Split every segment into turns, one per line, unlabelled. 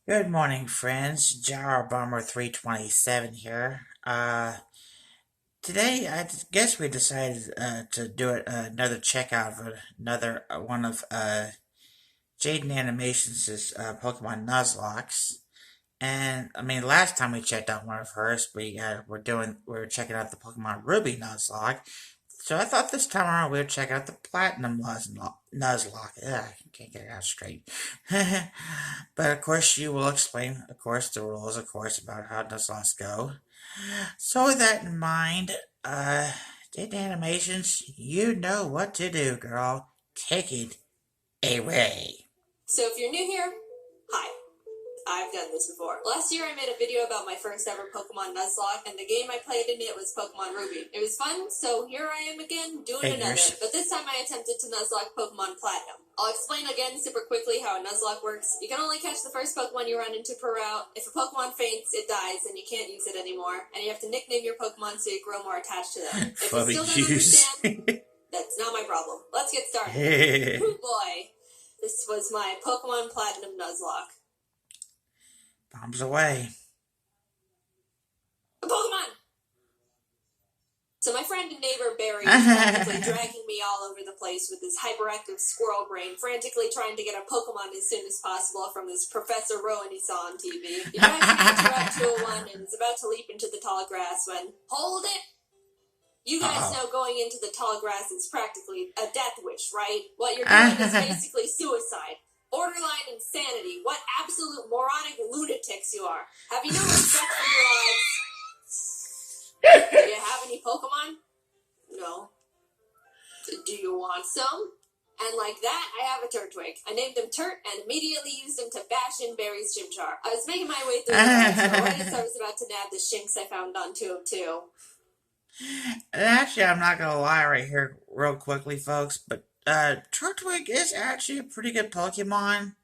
Good morning, friends. Jar Bomber 327 here. Today I guess we decided to do another checkout of another one of Jaiden Animations' Pokemon Nuzlocke. And I mean, last time we checked out one of hers, we're checking out the Pokemon Ruby Nuzlocke. So I thought this time around we would check out the Platinum Nuzlocke. Ugh, I can't get it out straight. But of course, you will explain, of course, the rules, of course, about how Nuzlocks go. So with that in mind, did animations, you know what to do, girl. Take it away.
So if you're new here, hi. I've done this before. Last year I made a video about my first ever Pokemon Nuzlocke, and the game I played in it was Pokemon Ruby. It was fun, so here I am again, doing another. But this time I attempted to Nuzlocke Pokemon Platinum. I'll explain again super quickly how a Nuzlocke works. You can only catch the first Pokemon you run into per route. If a Pokemon faints, it dies, and you can't use it anymore. And you have to nickname your Pokemon so you grow more attached to them. If you still don't understand, that's not my problem. Let's get started. Oh boy. This was my Pokemon Platinum Nuzlocke.
Bombs away.
A Pokemon! So my friend and neighbor Barry is practically dragging me all over the place with his hyperactive squirrel brain, frantically trying to get a Pokemon as soon as possible from this Professor Rowan he saw on TV. He drives me to Route 201 and is about to leap into the tall grass when, hold it! You guys know going into the tall grass is practically a death wish, right? What you're doing is basically suicide. Borderline insanity. What absolute moronic lunatics you are. Have you no respect for your lives? Do you have any Pokemon? No. Do you want some? And like that, I have a Turtwig. I named him Turt and immediately used him to bash in Barry's Chimchar. I was making my way through the grass, but right as I was about to nab the Shinx I found on 202.
And actually, I'm not gonna lie right here, real quickly, folks, but Turtwig is actually a pretty good Pokemon.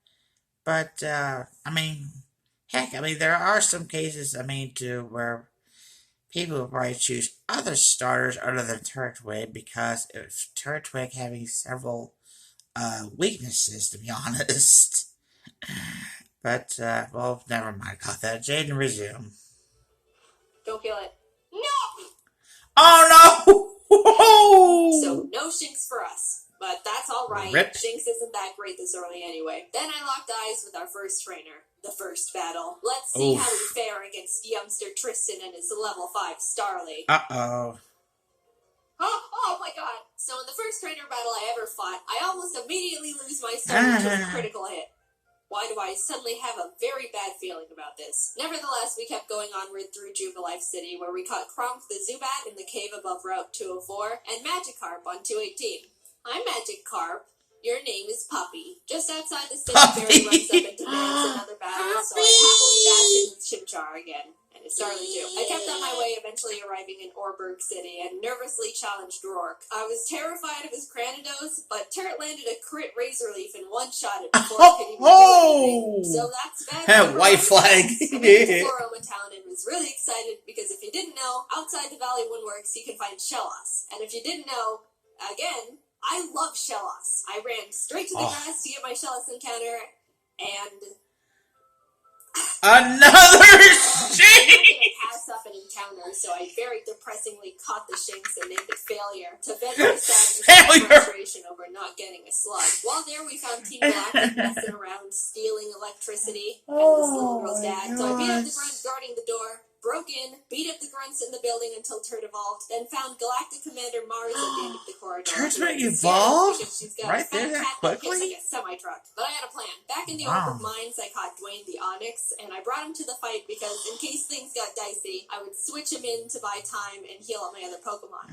But I mean, heck, I mean there are some cases, I mean, to where people will probably choose other starters other than Turtwig because it's Turtwig having several weaknesses, to be honest. But well, never mind about that. Jaden, resume.
Don't kill it. No!
Oh no!
So no Shinx for us. But that's alright. Shinx isn't that great this early anyway. Then I locked eyes with our first trainer. The first battle. Let's see how we fare against youngster Tristan and his level 5 Starly.
Uh-oh.
Oh my god. So in the first trainer battle I ever fought, I almost immediately lose my Starly to a critical hit. Why do I suddenly have a very bad feeling about this? Nevertheless, we kept going onward through Jubilife City, where we caught Kronk the Zubat in the cave above Route 204, and Magikarp on 218. I'm Magikarp. Your name is Puppy. Just outside the city, Barry runs up and demands another battle, so I happily bashed in with Chimchar again. And it's Starly too. I kept on my way, eventually arriving in Orberg City, and nervously challenged Rourke. I was terrified of his Cranidos, but Turret landed a crit Razor Leaf in one shot it before it could even do anything. So that's bad.
White flag.
Floroma Town and was really excited because if you didn't know, outside the Valley Windworks you can find Shellos. And if you didn't know, again, I love Shellos. I ran straight to the grass to get my Shellos encounter, and
another Shinx!
Pass up an encounter, so I very depressingly caught the Shinx and named it Failure to vent my sadness and frustration over not getting a slug. While there, we found Team Galactic messing around, stealing electricity, and this little girl's dad. So I beat up the grunt guarding the door, broke in, beat up the grunts in the building until Turt evolved, then found Galactic Commander Mars at the end of the corridor.
Turt's evolved? Right there that quickly?
Like a semi-truck. But I had a plan. Back in the Orberg Mines, I caught Dwayne the Onyx, and I brought him to the fight because in case things got dicey, I would switch him in to buy time and heal up my other Pokemon.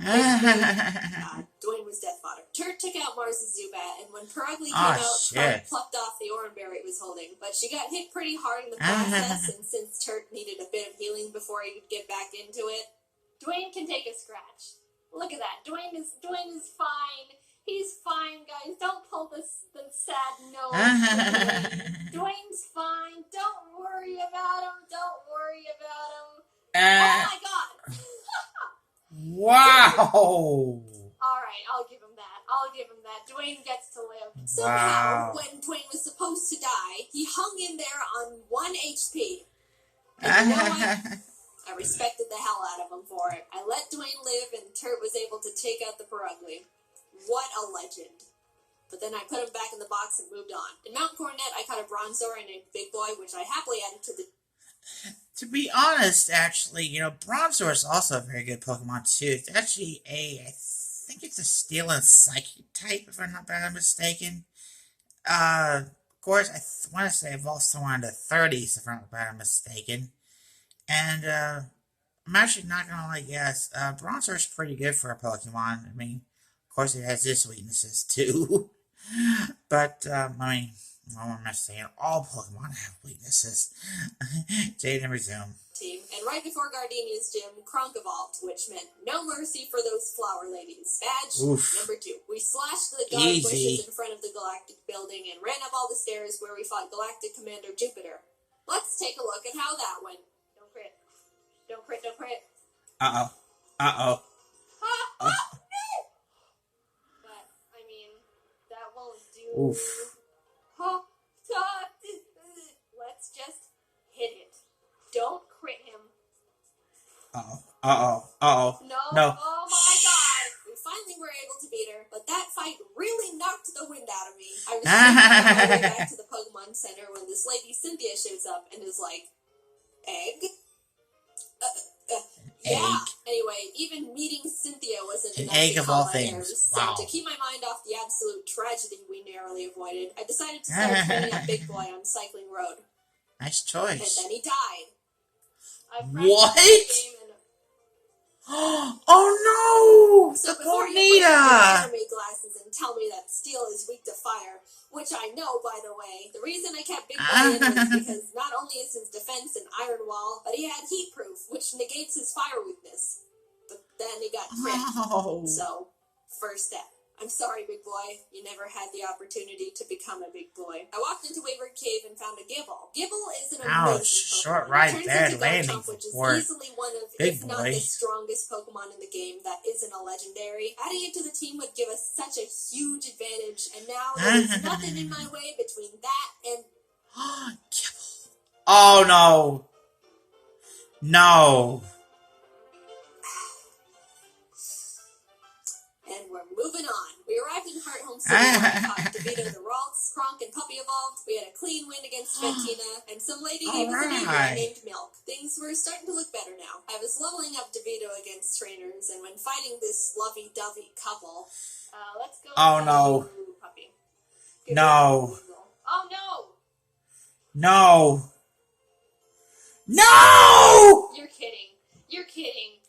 Dwayne was death fodder. Turt took out Mars' Zubat, and when Perugly came out, Trump plucked off the Oranberry it was holding. But she got hit pretty hard in the process, and since Turt needed a bit of healing before he could get back into it, Dwayne can take a scratch. Look at that. Dwayne is fine. He's fine, guys. Don't pull the sad nose. Dwayne's fine. Don't worry about him. Don't worry about him. Oh my god.
Wow.
Alright, I'll give him that. Dwayne gets to live. Somehow, when Dwayne was supposed supposed to die, he hung in there on 1 HP. And you know what? I respected the hell out of him for it. I let Dwayne live, and Turt was able to take out the Perugly. What a legend. But then I put him back in the box and moved on. In Mount Coronet, I caught a Bronzor named Big Boy, which I happily added to the...
To be honest, actually, Bronzor is also a very good Pokemon too. It's actually I think it's a Steel and Psychic type, if I'm not mistaken. Of course, I want to say evolved somewhere in the 30s, if I'm not mistaken. And, I'm actually not gonna lie, yes, Bronzor is pretty good for a Pokemon. I mean, of course, it has its weaknesses too. But, what am I saying? All Pokemon have weaknesses. Jaiden, resume.
Team, and right before Gardenia's gym, Kronk evolved, which meant no mercy for those flower ladies. Badge number 2. We slashed the guard bushes in front of the Galactic building and ran up all the stairs where we fought Galactic Commander Jupiter. Let's take a look at how that went. Don't crit. Don't crit, don't crit.
Uh-oh. Uh-oh.
No! But, I mean, that won't do.
Oof.
Let's just hit it. Don't crit him.
Uh-oh. Uh-oh. Uh-oh.
No. Oh my god. We finally were able to beat her, but that fight really knocked the wind out of me. I was on my way back to the Pokemon Center when this lady Cynthia shows up and is like, egg? Yeah.
Egg.
Anyway, even meeting Cynthia wasn't enough
egg
to
of all
calm my
things.
nerves.
Wow.
So to keep my mind off the absolute tragedy we narrowly avoided, I decided to start training up Big Boy on Cycling Road.
Nice
And
choice.
then he died.
What? Oh no!
So
The
before you put your
Cornita!
anime glasses and tell me that steel is weak to fire, which I know, by the way, the reason I kept Big Boy in was because not only is his defense an iron wall, but he had heat proof, which negates his fire weakness. But then he got crit.
Oh.
So, first step. I'm sorry, Big Boy. You never had the opportunity to become a big boy. I walked into Wayward Cave and found a Gibble. Gibble is an amazing Pokemon.
Short ride,
It turns
bad
into
landing
Garchomp, which is
for
easily one of,
Big
if not
Boy.
the strongest Pokemon in the game that isn't a legendary. Adding it to the team would give us such a huge advantage, and now there's nothing in my way between that and...
Gibble. Oh no. No.
And we're moving on. We arrived in Hearthome City where I caught DeVito the Ralts, Kronk, and Puppy evolved. We had a clean win against Fantina, and some lady gave us a baby named Milk. Things were starting to look better now. I was leveling up DeVito against trainers, and when fighting this lovey-dovey couple, let's go.
Oh no.
Puppy.
No.
Oh no!
No. No!
You're kidding. You're kidding.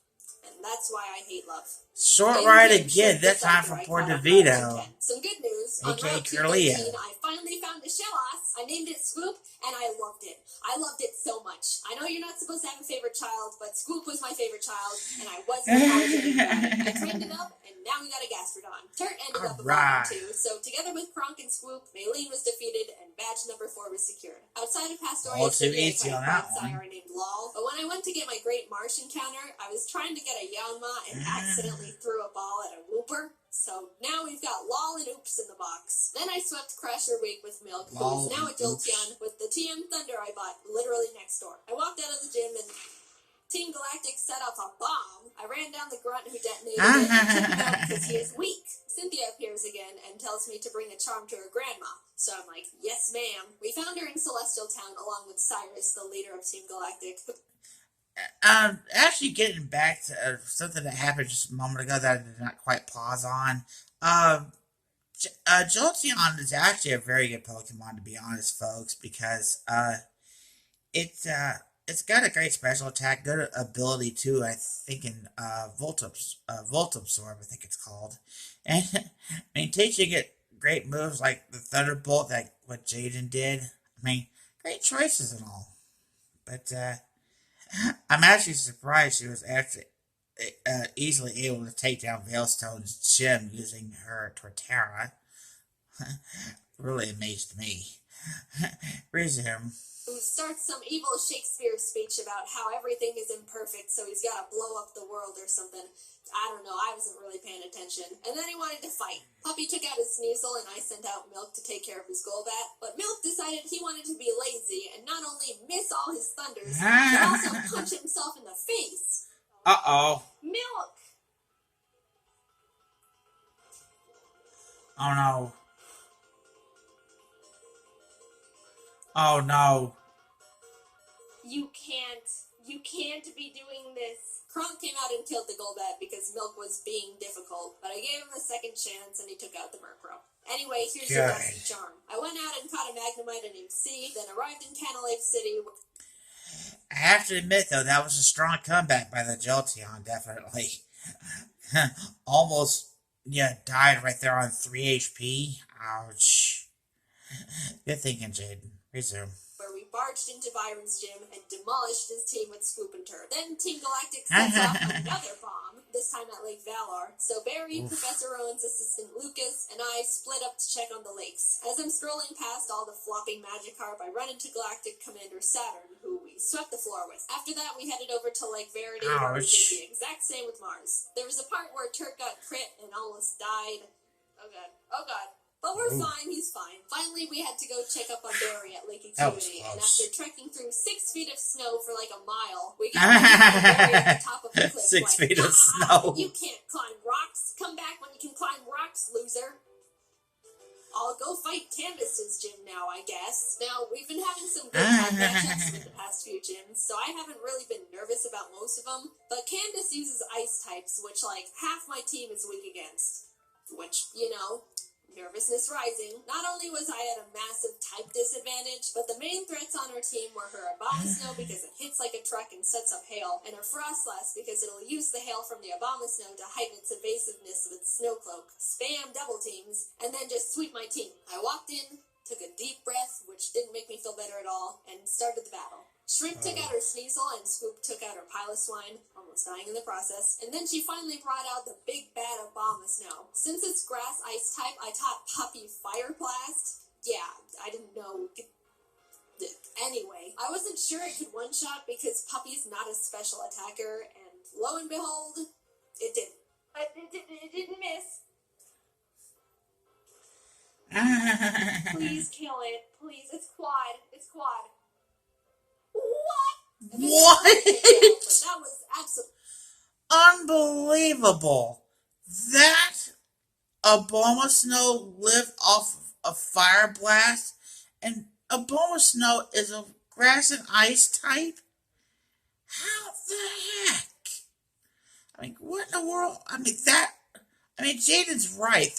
And that's why I hate love.
Short ride again, that time for poor DeVito.
Some good news. On
AKA
Route 213,
Curlia.
I finally found a Shellos. I named it Swoop, and I loved it. I loved it so much. I know you're not supposed to have a favorite child, but Swoop was my favorite child, and I wasn't apologetic about it. I trained it up, and now we got a Gastrodon. Turt ended up evolving too, so together with Kronk and Swoop, Maylene was defeated, and badge number 4 was secured. Outside of Pastoria City, I caught a sire named Lol, but when I went to get my Great Marsh encounter, I was trying to get a Yanma and accidentally threw a ball at a Wooper. So now we've got Lol and Oops in the box. Then I swept Crasher Week with Milk, who is now a Jolteon, with the TM Thunder I bought literally next door. I walked out of the gym and Team Galactic set off a bomb. I ran down the grunt who detonated it and took him out because he is weak. Cynthia appears again and tells me to bring a charm to her grandma. So I'm like, yes ma'am. We found her in Celestial Town along with Cyrus, the leader of Team Galactic.
Actually getting back to something that happened just a moment ago that I did not quite pause on. Jolteon is actually a very good Pokemon, to be honest, folks, because it's got a great special attack, good ability too. I think in Voltabsorb, I think it's called, and I mean teaching it great moves like the Thunderbolt, like what Jaiden did. I mean, great choices and all, but I'm actually surprised she was actually easily able to take down Veilstone's gym using her Torterra. Really amazed me. Resume.
Who starts some evil Shakespeare speech about how everything is imperfect, so he's got to blow up the world or something. I don't know, I wasn't really paying attention. And then he wanted to fight. Puppy took out his sneasel, and I sent out Milk to take care of his Golbat. But Milk decided he wanted to be lazy and not only miss all his thunders, but also punch himself in the face.
Uh-oh.
Milk!
Oh, no. Oh, no.
You can't be doing this. Kronk came out and killed the Golbat because Milk was being difficult, but I gave him a second chance and he took out the Murkrow. Anyway, here's your rusty charm. I went out and caught a Magnemite named C, then arrived in Canalave City.
I have to admit, though, that was a strong comeback by the Jolteon, definitely. Almost, died right there on 3 HP. Ouch. Good thinking, Jaiden. Resume.
Where we barged into Byron's gym and demolished his team with Swoop and Turf. Then Team Galactic sets off another bomb, this time at Lake Valar. So Barry, Professor Rowan's assistant Lucas, and I split up to check on the lakes. As I'm strolling past all the flopping Magikarp, I run into Galactic Commander Saturn, who we swept the floor with. After that, we headed over to Lake Verity, where we did the exact same with Mars. There was a part where Turk got crit and almost died. Oh god. But we're fine, he's fine. Finally, we had to go check up on Barry at Lake Acuity, and after trekking through 6 feet of snow for like a mile, we got Barry at the top of the cliff.
6 feet of snow.
You can't climb rocks. Come back when you can climb rocks, loser. I'll go fight Candace's gym now, I guess. Now, we've been having some good matchups with the past few gyms, so I haven't really been nervous about most of them, but Candace uses ice types, which, half my team is weak against. Which, nervousness rising. Not only was I at a massive type disadvantage, but the main threats on her team were her Abomasnow because it hits like a truck and sets up hail, and her Frostlass because it'll use the hail from the Abomasnow to heighten its evasiveness with Snow Cloak, spam double teams, and then just sweep my team. I walked in, took a deep breath, which didn't make me feel better at all, and started the battle. Shrimp took out her Sneasel, and Swoop took out her Piloswine, almost dying in the process, and then she finally brought out the big bad Abomasnow. Since it's grass ice type, I taught Puppy Fire Blast. Yeah, I didn't know. Anyway, I wasn't sure it could one-shot because Puppy's not a special attacker, and lo and behold, it didn't. It didn't miss. Please kill it. Please, it's quad. It's quad.
What?
But that was absolutely
unbelievable. That Abomasnow lived off of a Fire Blast, and Abomasnow is a grass and ice type? How the heck? I mean, what in the world? Jaiden's right.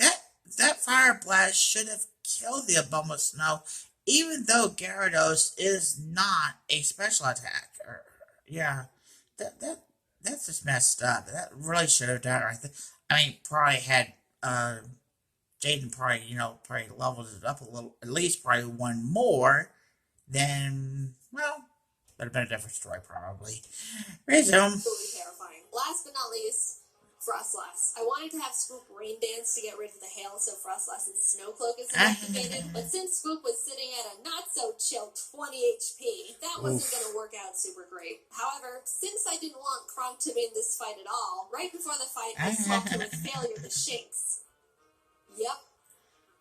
That Fire Blast should have killed the Abomasnow, even though Gyarados is not a special attacker. That's just messed up. That really should have done it right there. Probably had Jaiden probably leveled it up a little, at least probably one more, then, well, that would have been a different story probably. Resume.
Terrifying. Last but not least, Frostlass. I wanted to have Swoop Rain Dance to get rid of the hail so Frostlass's Snow Cloak isn't activated, but since Swoop was sitting at a not-so-chill 20 HP, that wasn't going to work out super great. However, since I didn't want Kronk to be in this fight at all, right before the fight, I swapped him with Failure the Shinx. Yep.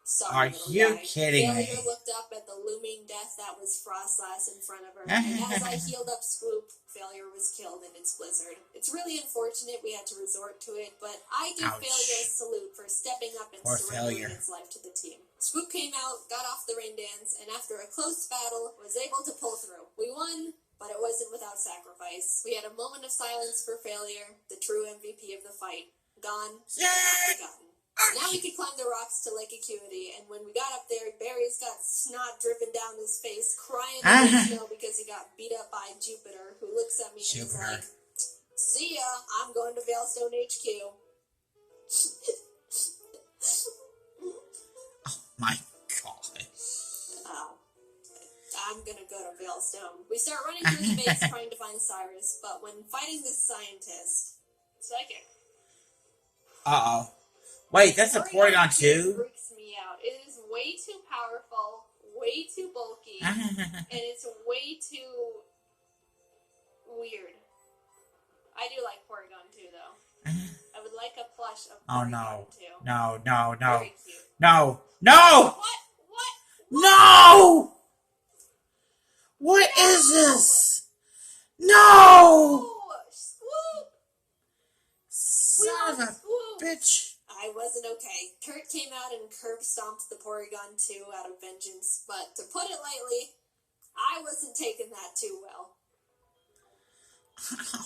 Sorry,
are you kidding me?
Failure looked up at the looming death that was Frostlass in front of her, and as I healed up Swoop, Failure was killed in its blizzard. It's really unfortunate we had to resort to it, but I give Failure a salute for stepping up and surrendering its life to the team. Swoop came out, got off the rain dance, and after a close battle, was able to pull through. We won, but it wasn't without sacrifice. We had a moment of silence for Failure, the true MVP of the fight. Gone, not forgotten. Now we could climb the rocks to Lake Acuity, and when we got up there, Barry's got snot dripping down his face, crying in the snow because he got beat up by Jupiter, who looks at me and is like, "See ya, I'm going to Veilstone HQ."
Oh my god.
Oh. I'm gonna go to Veilstone. We start running through the base trying to find Cyrus, but when fighting this scientist... Psychic.
Uh-oh. Wait, that's a Porygon too?
Freaks me out. It is way too powerful, way too bulky, and it's way too weird. I do like Porygon too, though. I would like a plush of
Oh
Porygon too.
no.
Very cute.
No!
What?
No! What is this? No!
Swoop!
Son of a
Swoop!
bitch.
I wasn't okay. Kurt came out and curb stomped the Porygon 2 out of vengeance, but to put it lightly, I wasn't taking that too well.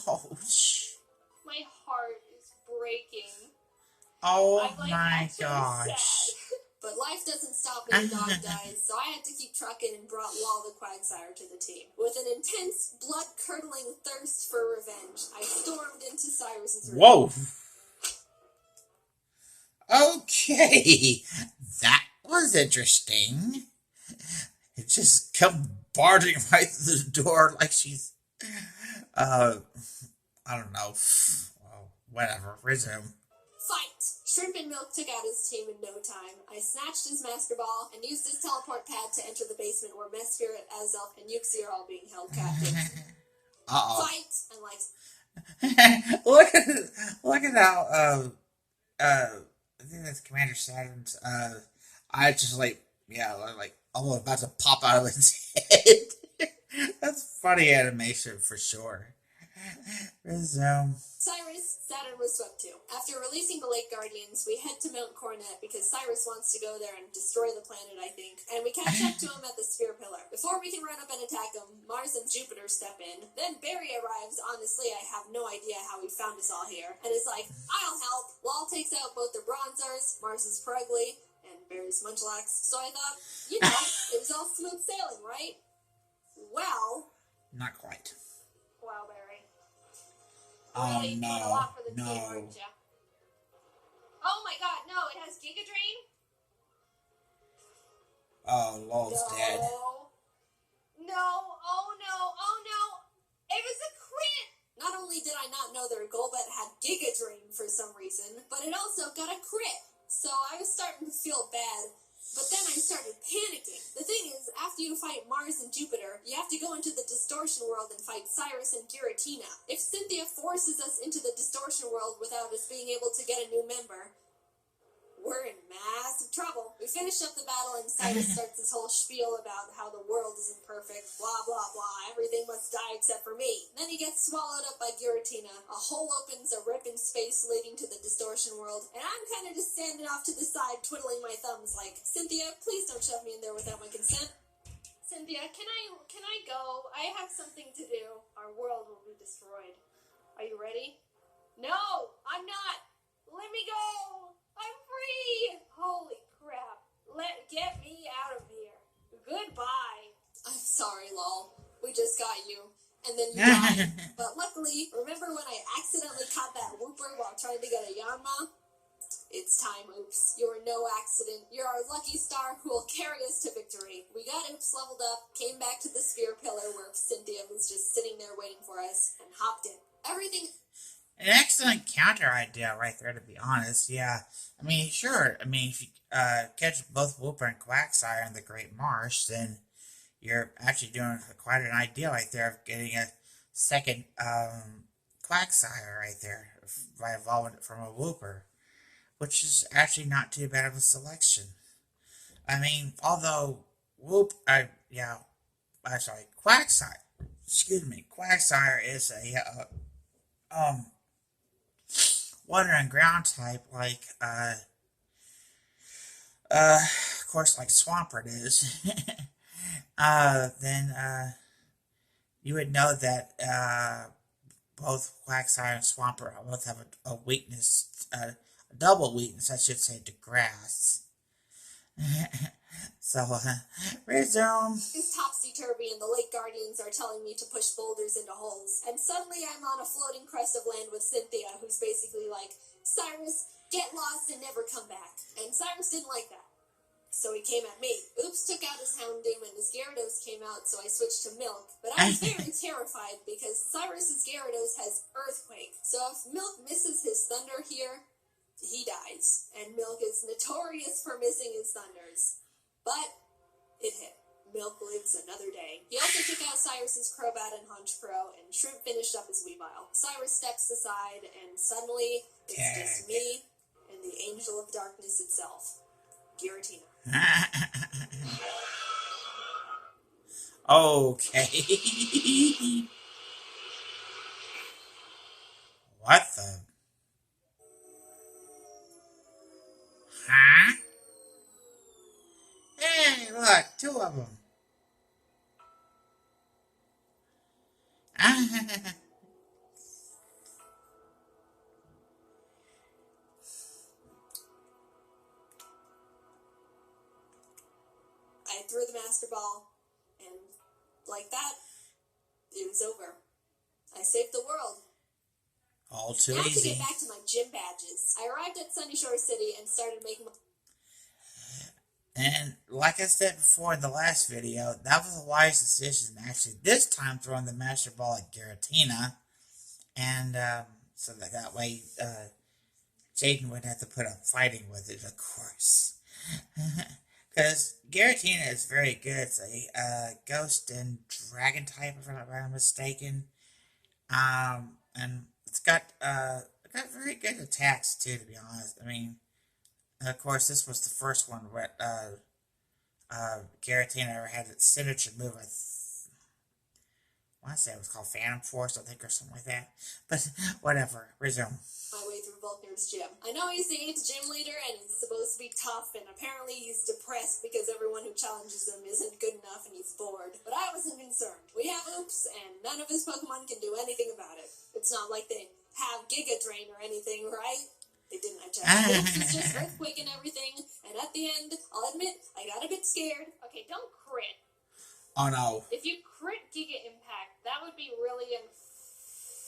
Ouch.
My heart is breaking.
Oh
I'm
my
actually
gosh.
sad. But life doesn't stop when the dog dies, so I had to keep trucking and brought Lol the Quagsire to the team. With an intense, blood-curdling thirst for revenge, I stormed into Cyrus's room.
Whoa. Okay. That was interesting. It just come barging right through the door like she's I don't know. Well, whatever. Resume.
Fight! Shrimp and Milk took out his team in no time. I snatched his Master Ball and used his teleport pad to enter the basement where Mess Spirit, Azelf, and Yuxi are all being held captive.
Uh-oh.
Fight! And
look at how I think that's Commander Saturn's I just like almost about to pop out of his head. That's funny animation for sure. Resume.
Cyrus, Saturn was swept too. After releasing the Lake Guardians, we head to Mount Coronet because Cyrus wants to go there and destroy the planet, I think. And we catch up to him at the Sphere Pillar. Before we can run up and attack him, Mars and Jupiter step in. Then Barry arrives. Honestly, I have no idea how he found us all here. And is like, I'll help. Lol takes out both the Bronzers, Mars's Pregly, and Barry's Munchlax. So I thought, it was all smooth sailing, right? Well...
Not quite.
Wow, Barry.
Oh
really
no,
doing a lot for the
no.
team, aren't ya? Oh my god, no, it has Giga Drain?
Oh, Lol's dead.
No, oh no. It was a crit! Not only did I not know their Golbat had Giga Drain for some reason, but it also got a crit. So I was starting to feel bad, but then I started panicking. The thing is, after you fight Mars and Jupiter, you have to go into the Distortion World and fight Cyrus and Giratina. If Cynthia forces us into the Distortion World without us being able to get a new member, we're in massive trouble. We finish up the battle and Cyrus starts this whole spiel about how the world isn't perfect, blah, blah, blah, everything must die except for me. Then he gets swallowed up by Giratina. A hole opens, a rip in space leading to the Distortion World, and I'm kind of just standing off to the side twiddling my thumbs like, Cynthia, please don't shove me in there without my consent. Cynthia, can I go? I have something to do. Our world will be destroyed. Are you ready? No, I'm not. Let me go. I'm free! Holy crap. Get me out of here. Goodbye. I'm sorry, Lol. We just got you. And then you died. But luckily, remember when I accidentally caught that Wooper while trying to get a Yanma? It's time, Oops. You are no accident. You're our lucky star who will carry us to victory. We got Oops leveled up, came back to the Sphere Pillar where Cynthia was just sitting there waiting for us, and hopped in. Everything...
An excellent counter idea right there, to be honest. Yeah. I mean, sure. I mean, if you catch both Wooper and Quagsire in the Great Marsh, then you're actually doing quite an idea right there of getting a second Quagsire right there by evolving it from a Wooper, which is actually not too bad of a selection. I mean, although Quagsire, Quagsire is a water and ground type like of course like Swampert is. Then you would know that both Quagsire and Swampert both have a weakness, a double weakness I should say, to grass. So, resume.
It's topsy-turvy and the Lake Guardians are telling me to push boulders into holes. And suddenly I'm on a floating crest of land with Cynthia, who's basically like, Cyrus, get lost and never come back. And Cyrus didn't like that. So he came at me. Oops took out his Houndoom and his Gyarados came out, so I switched to Milk. But I was very terrified because Cyrus's Gyarados has Earthquake. So if Milk misses his Thunder here, he dies. And Milk is notorious for missing his Thunders. But it hit. Milk lives another day. He also took out Cyrus's Crobat and Hunch Crow, and Shrimp finished up his Weavile. Cyrus steps aside, and suddenly, it's just me and the Angel of Darkness itself, Giratina.
Okay. What the? Huh? Hey, look, two of them.
I threw the Master Ball, and like that, it was over. I saved the world.
All too
now
easy.
To get back to my gym badges. I arrived at Sunny Shore City and started making my...
And like I said before in the last video, that was a wise decision. Actually, this time throwing the Master Ball at Giratina. And so that way Jaiden wouldn't have to put up fighting with it, of course. Because Giratina is very good. It's a ghost and dragon type, if I'm not mistaken. And it's got very good attacks too, to be honest. I mean, of course, this was the first one where Giratina ever had its signature move. I want to say it was called Phantom Force, I think, or something like that. But whatever, resume.
My way through Volkner's gym. I know he's the 8th gym leader and he's supposed to be tough, and apparently he's depressed because everyone who challenges him isn't good enough and he's bored. But I wasn't concerned. We have Oops, and none of his Pokemon can do anything about it. It's not like they have Giga Drain or anything, right? They didn't, I checked. Oops is just Earthquake and everything, and at the end, I'll admit, I got a bit scared.
Okay, don't crit.
Oh no.
If you crit Giga Impact, that would be really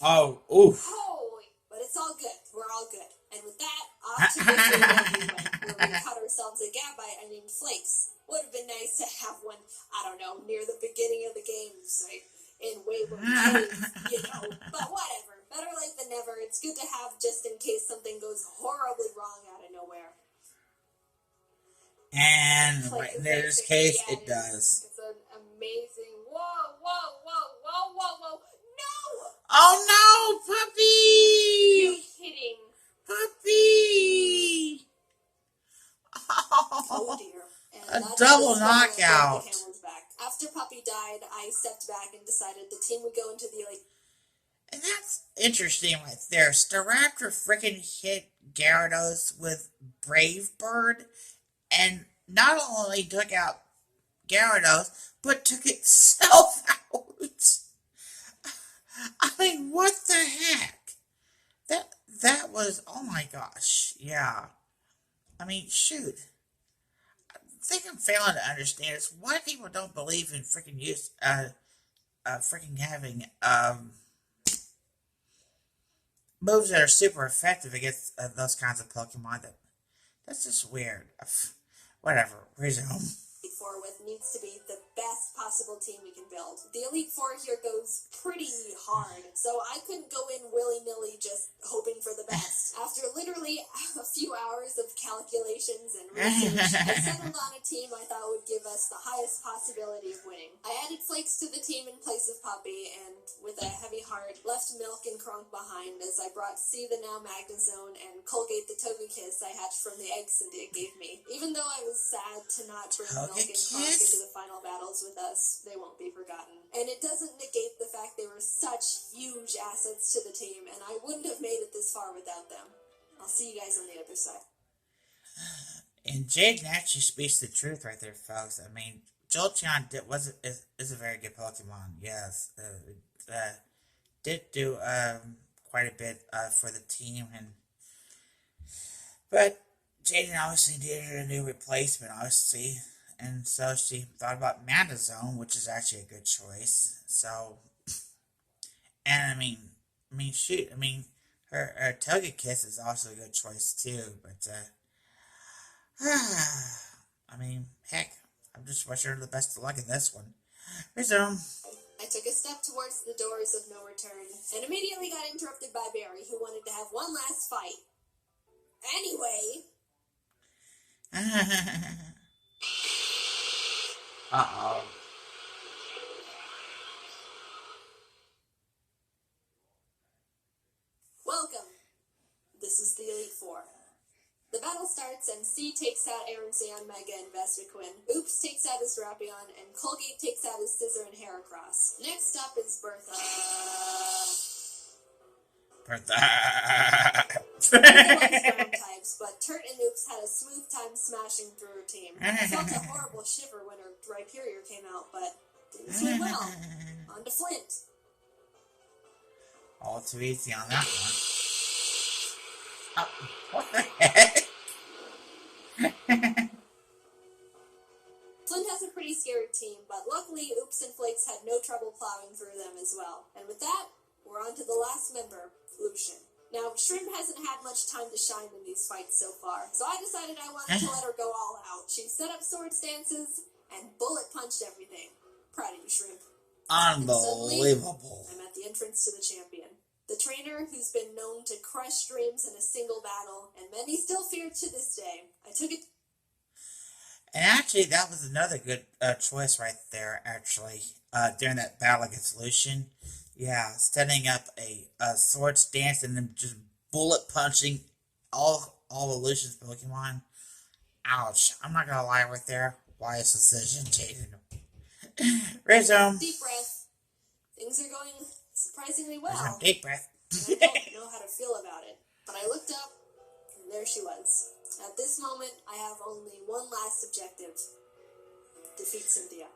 Oh, oof.
Holy. But it's all good. We're all good. And with that, off to Victory Road we went, where we cut ourselves a Gabite named Flakes. Would have been nice to have one, I don't know, near the beginning of the game, like in Wayward Caves, you know. But whatever. Better late than never. It's good to have just in case something goes horribly wrong out of nowhere.
And right in this case, it does.
It's an amazing... Whoa, whoa, whoa, whoa, whoa, whoa. No!
Oh no, puppy!
You kidding?
Puppy!
Oh dear. And
A double knockout.
After Puppy died, I stepped back and decided the team would go into the elite.
And that's interesting right there. Staraptor freaking hit Gyarados with Brave Bird, and not only took out Gyarados, but took itself out. I mean, what the heck? That was, oh my gosh, yeah. I mean, shoot. I think I'm failing to understand is why people don't believe in freaking freaking having moves that are super effective against those kinds of Pokemon. That's just weird. Whatever, resume.
Four with needs to be the best possible team we can build. The Elite Four here goes pretty hard, so I couldn't go in willy-nilly just hoping for the best. After literally a few hours of calculations and research, I settled on a team I thought would give us the highest possibility of winning. I added Flakes to the team in place of Puppy, and with a heavy heart, left Milk and Kronk behind as I brought C the now Magnezone and Colgate the Togekiss I hatched from the eggs Cynthia gave me. Even though I was sad to not bring Milk and Kronk into the final battles with us, they won't be forgotten. And it doesn't negate the fact they were such huge assets to the team, and I wouldn't have made it this far without them. I'll see you guys on the other side.
And Jaiden actually speaks the truth right there, folks. I mean, Jolteon is a very good Pokemon, yes. Did do quite a bit for the team, but Jaiden obviously needed a new replacement, obviously. And so she thought about Magnezone, which is actually a good choice. So, and I mean, shoot, her Togekiss is also a good choice too. But, I mean, heck, I'm just wishing her the best of luck in this one. Resume.
I took a step towards the doors of no return, and immediately got interrupted by Barry, who wanted to have one last fight. Anyway...
Uh-oh.
Welcome. This is the Elite Four. The battle starts and C takes out Aaron Zion, Mega, and Vespiquen. Oops takes out his Rapion, and Colgate takes out his Scissor and Heracross. Next up is Bertha.
Bertha.
Neither was ground types, but Turt and Oops had a smooth time smashing through her team. I felt a horrible shiver when her Rhyperior came out, but things went well. On to Flint.
All too easy on that one. Oh, what the heck?
Flint has a pretty scary team, but luckily Oops and Flakes had no trouble plowing through them as well. And with that, we're on to the last member, Lucian. Now, Shrimp hasn't had much time to shine in these fights so far, so I decided I wanted to let her go all out. She set up sword stances and bullet punched everything. Proud of you, Shrimp.
Unbelievable.
Suddenly, I'm at the entrance to the champion. The trainer who's been known to crush dreams in a single battle, and many still fear to this day. I took it.
And actually, that was another good choice right there, actually, during that battle against Lucian. Yeah, setting up a sword stance and then just bullet punching all of Lucian's Pokemon. Ouch. I'm not gonna lie right there. Wise decision, Jaiden. Resume.
Deep breath. Things are going surprisingly well.
Resume. Deep breath.
I don't know how to feel about it, but I looked up, and there she was. At this moment, I have only one last objective. Defeat Cynthia.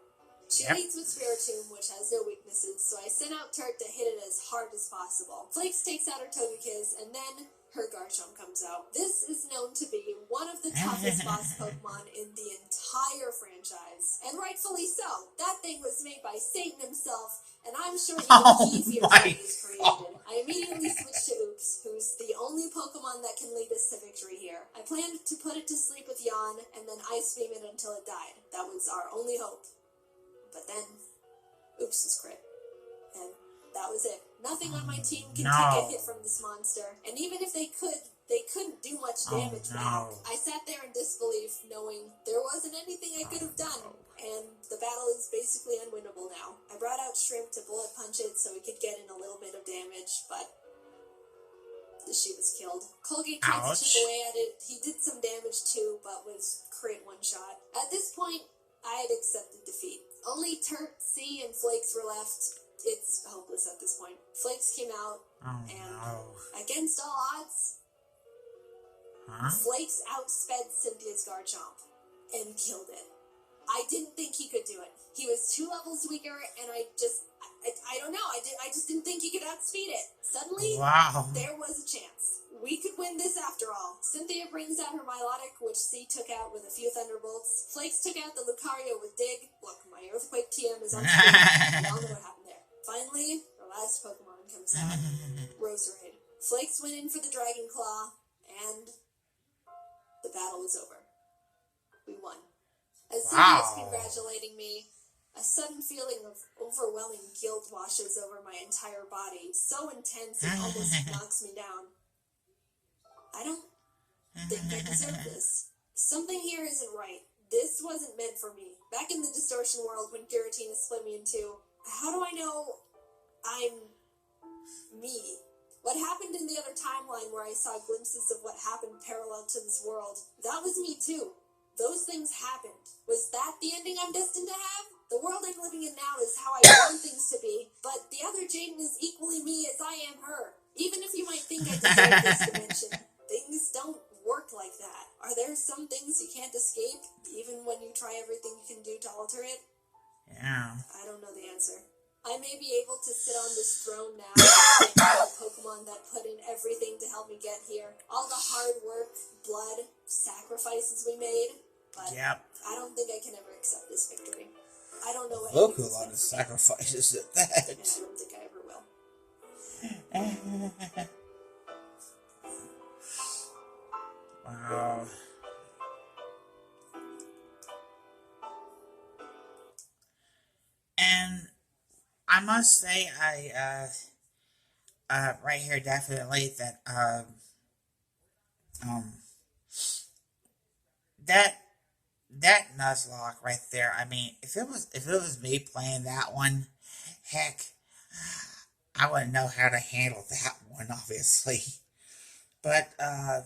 She leads with Spiritomb, which has no weaknesses, so I sent out Turt to hit it as hard as possible. Flakes takes out her Togekiss, and then her Garchomp comes out. This is known to be one of the toughest boss Pokemon in the entire franchise. And rightfully so. That thing was made by Satan himself, and I'm sure even he fears what he's created. I immediately switched to Oops, who's the only Pokemon that can lead us to victory here. I planned to put it to sleep with Yawn, and then Ice Beam it until it died. That was our only hope. But then, Oops was crit. And that was it. Nothing on my team can take a hit from this monster. And even if they couldn't do much damage back. I sat there in disbelief, knowing there wasn't anything I could have done. And the battle is basically unwinnable now. I brought out Shrimp to bullet punch it so we could get in a little bit of damage, but she was killed. Colgate tried to chip away at it. He did some damage too, but was crit one shot. At this point, I had accepted defeat. Only Turt, C, and Flakes were left. It's hopeless at this point. Flakes came out, and against all odds, Flakes outsped Cynthia's Garchomp and killed it. I didn't think he could do it. He was 2 levels weaker, and I don't know. I just didn't think he could outspeed it. Suddenly, there was a chance. We could win this after all. Cynthia brings out her Milotic, which C took out with a few Thunderbolts. Flakes took out the Lucario with Dig. Look, my Earthquake TM is on screen. We all know what happened there. Finally, our last Pokemon comes out. Roserade. Flakes went in for the Dragon Claw, and the battle was over. We won. As Cynthia's congratulating me, a sudden feeling of overwhelming guilt washes over my entire body, so intense it almost knocks me down. I don't think I deserve this. Something here isn't right. This wasn't meant for me. Back in the Distortion world, when Giratina split me in two, how do I know I'm me? What happened in the other timeline where I saw glimpses of what happened parallel to this world, that was me too. Those things happened. Was that the ending I'm destined to have? The world I'm living in now is how I want things to be, but the other Jaiden is equally me as I am her. Even if you might think I deserve this dimension, things don't work like that. Are there some things you can't escape, even when you try everything you can do to alter it?
Yeah.
I don't know the answer. I may be able to sit on this throne now and the Pokemon that put in everything to help me get here. All the hard work, blood, sacrifices we made, but I don't think I can ever accept this victory. I don't know what
Look, a lot of sacrifices at that.
And I don't think I ever will.
Wow. And I must say, right here, definitely that, that that Nuzlocke right there. I mean, if it was me playing that one, heck, I wouldn't know how to handle that one, obviously. But I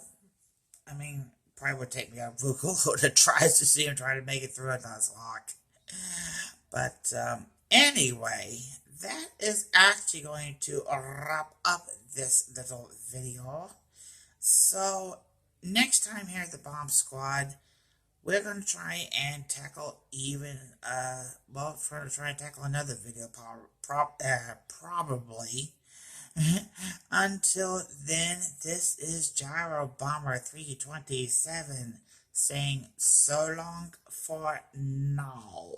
mean, probably would take me a Google to try to see him try to make it through a Nuzlocke. But anyway, that is actually going to wrap up this little video. So next time here at the Bomb Squad, we're gonna try and tackle even well, we're gonna try and tackle another video probably. Until then, this is Gyro Bomber 327 saying so long for now.